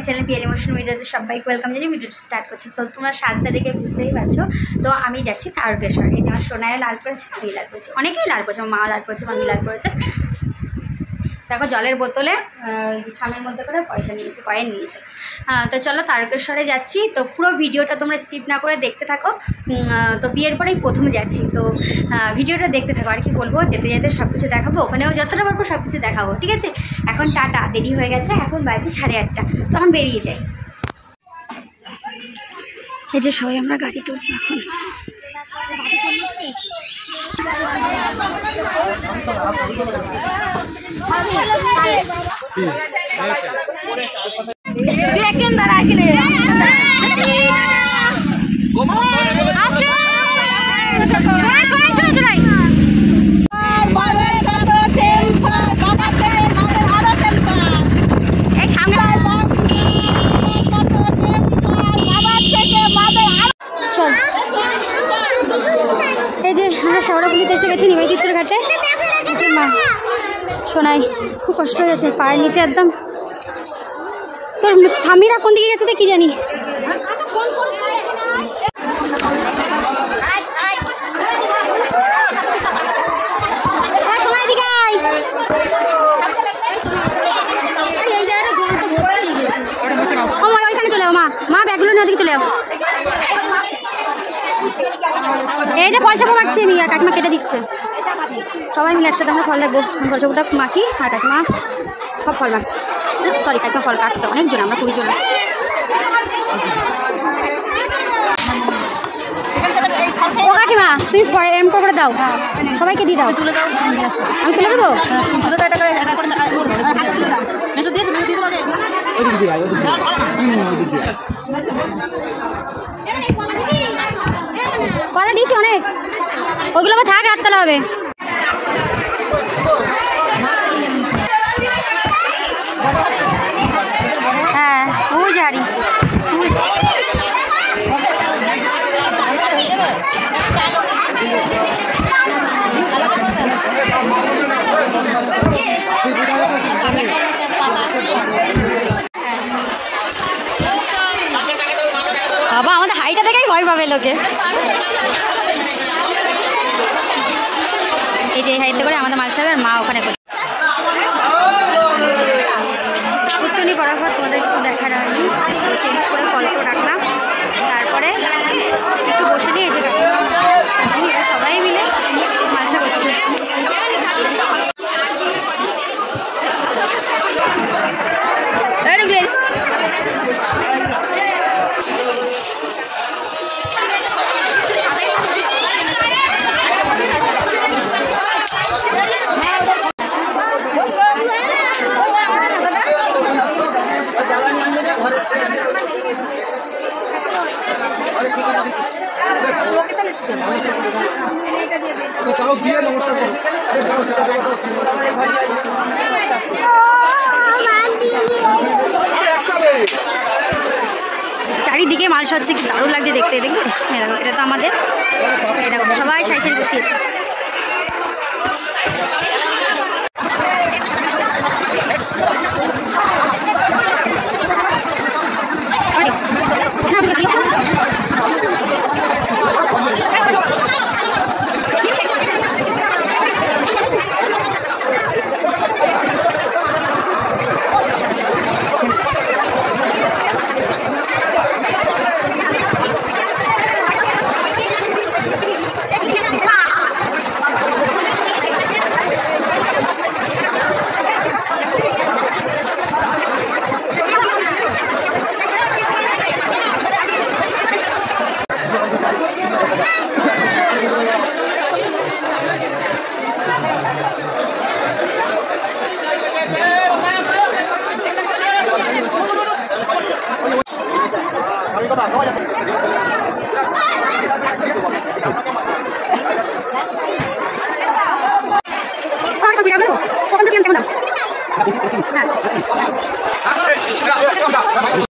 Channel PL emotion ভিডিওতে সবাইকে welcome জানিয়ে ভিডিওটা স্টার্ট করছি। তো তোমরা সাজটা দেখে বুঝতেই পারছো। তো আমি যাচ্ছি তারকেশ্বর। এই যে আমার সোনায় লাল পড়েছে, আমি লাল পড়েছি, অনেকেই লাল পড়েছে, আমার মা লাল পড়েছে, মামি লাল পড়েছে। দেখো জলের বোতলে থামের মধ্যে করে পয়সা নিয়েছে, কয়েন নিয়েছে। তো চলো তারকেশ্বরে যাচ্ছি। তো পুরো ভিডিওটা তোমরা স্কিপ না করে দেখতে থাকো। তো বিয়ের পরেই প্রথম যাচ্ছি, তো ভিডিওটা দেখতে থাকো। আর কি বলবো, যেতে যেতে সব কিছু দেখাবো, ওখানেও যতটা পারবো সব কিছু দেখাবো, ঠিক আছে? এখন টাটা, দেরি হয়ে গেছে, এখন বাজে 8:30, তখন বেরিয়ে যাই। এই যে সবাই আমরা গাড়ি তুলব এখন। এই যে আমরা শেওড়াফুলিতে এসে গেছি, নিমাইচিত্র ঘাটে। মা শোনাই খুব কষ্ট হয়ে গেছে, পায়ের নিচে একদম। তোর ঠাম্মিরা কোন দিকে গেছে কি জানি। ওইখানে চলে যাও, মা ব্যাগগুলো নিয়ে ওদিকে চলে যাও। এই যে ফল চাপা মাখছি আমি, আর কাকিমা কেটে দিচ্ছে। সবাই মিলে একসাথে আমরা ফল লাগবো। ফল চাপাটা মাখি আর কাকিমা সব ফল মাখছে। সরি, কাকিমা ফল কাটছে, অনেকজন, আমরা 20 জন। ও কাকিমা তুমি এম করে দাও, সবাইকে দিয়ে দাও। আমি তুলে দেবো। কলা দিয়েছি অনেক, ওইগুলো আমার থাক, রাখতে হবে। হ্যাঁ ওই যে হারি। বাবা আমাদের হাইটা দেখেই ভয় পাবে লোকে। এই যে হাইতে করে আমাদের মাল সাহেবের মা ওখানে করে উত্তনি করার পর তোমাদের একটু দেখা হয়নি, চেঞ্জ করে ফলটো রাখলাম। তারপরে একটু বসে নিয়ে এই যে সবাই মিলে মালসা করছে। চারিদিকে মালসা হচ্ছে, কি দারুণ লাগছে দেখতে। দেখবে এটা তো আমাদের, এটা সবাই সারি সারি বসিয়েছে।